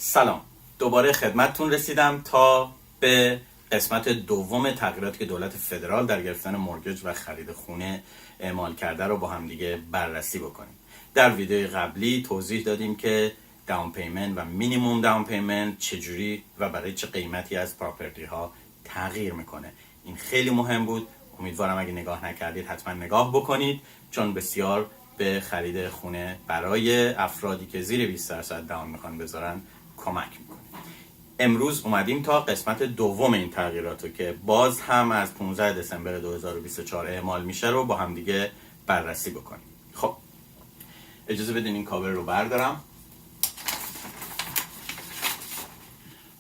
سلام، دوباره خدمتتون رسیدم تا به قسمت دوم تغییراتی که دولت فدرال در گرفتن مورگج و خرید خونه اعمال کرده رو با هم دیگه بررسی بکنیم. در ویدیو قبلی توضیح دادیم که داون پیمنت و مینیموم داون پیمنت چجوری و برای چه قیمتی از پراپرتی ها تغییر میکنه. این خیلی مهم بود. امیدوارم اگه نگاه نکردید حتما نگاه بکنید، چون بسیار به خرید خونه برای افرادی که زیر 20% داون میخوان بذارن کمک میکنه. امروز اومدیم تا قسمت دوم این تغییراتو که باز هم از 15 دسامبر 2024 اعمال میشه رو با هم دیگه بررسی بکنیم. خب اجازه بدین این کاور رو بردارم.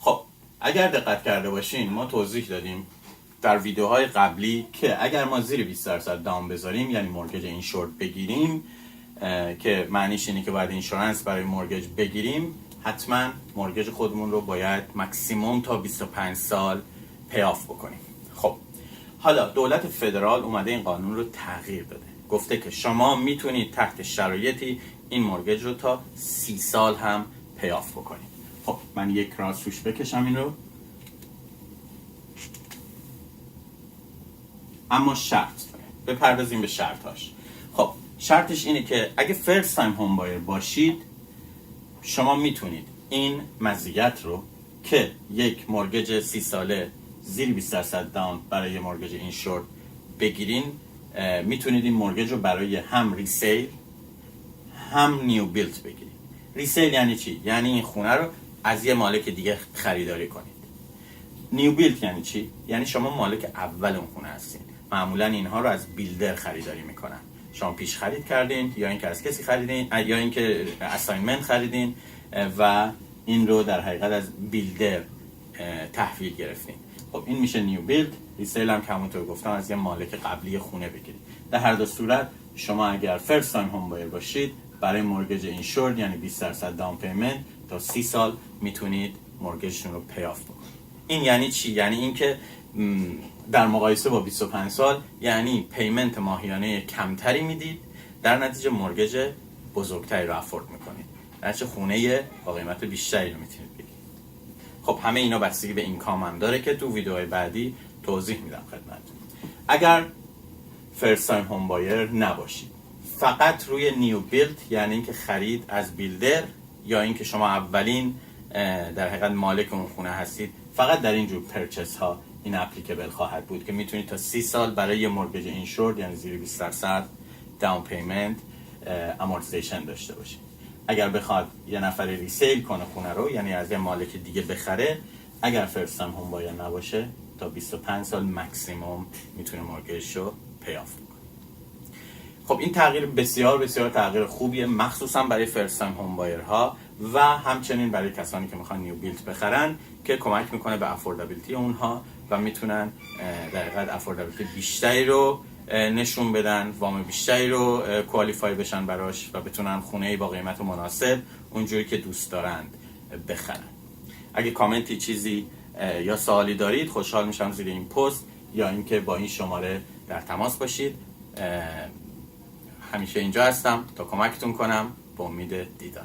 خب اگر دقت کرده باشین ما توضیح دادیم در ویدیوهای قبلی که اگر ما زیر 20% داون بذاریم، یعنی مورگج اینشورد بگیریم، که معنیش اینه که باید اینشورنس برای مورگج بگیریم، حتما مورگج خودمون رو باید مکسیموم تا 25 سال پیاف بکنیم. خب حالا دولت فدرال اومده این قانون رو تغییر داده، گفته که شما میتونید تحت شرایطی این مورگج رو تا 30 سال هم پیاف بکنید. خب من یک راست روش بکشم این رو، اما شرط داره. بپردازیم به شرطاش. خب شرطش اینه که اگه فرست تایم هوم بایر باشید، شما میتونید این مزیت رو که یک مورگج 30 ساله زیر 20% داون برای مورگج اینشورد بگیرین، میتونید این مورگج رو برای هم ریسیل هم نیو بیلت بگیرید. ریسیل یعنی چی؟ یعنی این خونه رو از یه مالک دیگه خریداری کنید. نیو بیلت یعنی چی؟ یعنی شما مالک اول اون خونه هستین. معمولا اینها رو از بیلدر خریداری میکنن. شما پیش خرید کردین، یا اینکه از کسی خریدین، یا اینکه اساینمنت خریدین و این رو در حقیقت از بیلدر تحویل گرفتین. خب این میشه نیو بیلد. ریسیل هم که همونطور گفتم از یه مالک قبلی خونه بگیرید. در هر دو صورت شما اگر فرست تایم هوم بایر باشید، برای مورگج اینشورد یعنی 20% داون پیمنت تا 30 سال میتونید مورگجتون رو پیاف بکنید. این یعنی چی؟ یعنی اینکه در مقایسه با 25 سال یعنی پیمنت ماهیانه کمتری میدید، در نتیجه مورگج بزرگتری رو افورد میکنید، در چه خونه با قیمت بیشتری رو میتونید بگیرید. خب همه اینا بستگی به اینکام هم داره که تو ویدیوهای بعدی توضیح میدم خدمتتون. اگر فرست تایم هوم بایر نباشید، فقط روی نیو بیلد، یعنی اینکه خرید از بیلدر یا اینکه شما اولین در حقیقت مالک اون خونه هستید، فقط در این جور پرچس ها این اپلیکیبل خواهد بود که میتونید تا 30 سال برای یه مورگج اینشورد یعنی زیر 20% داون پیمنت امورتیزیشن داشته باشید. اگر بخواد یه نفر ریسیل کنه خونه رو، یعنی از یه مالک دیگه بخره، اگر فرست تایم هوم بایر نباشه تا 25 سال مکسیموم میتونه مورگجش رو پیاف کنه. خب این تغییر بسیار بسیار تغییر خوبیه، مخصوصا برای فرست تایم هوم بایر ها و همچنین برای کسانی که میخوان نیو بیلد بخرن، که کمک میکنه به افوردابیلیتی اونها و میتونن در حقیقت افوردابیلیتی بیشتری رو نشون بدن، وام بیشتری رو کوالیفای بشن براش و بتونن خونه‌ای با قیمت مناسب اونجوری که دوست دارند بخرن. اگه کامنتی چیزی یا سوالی دارید، خوشحال میشم زیر این پست یا اینکه با این شماره در تماس باشید. همیشه اینجا هستم تا کمکتون کنم. با امید دیدار.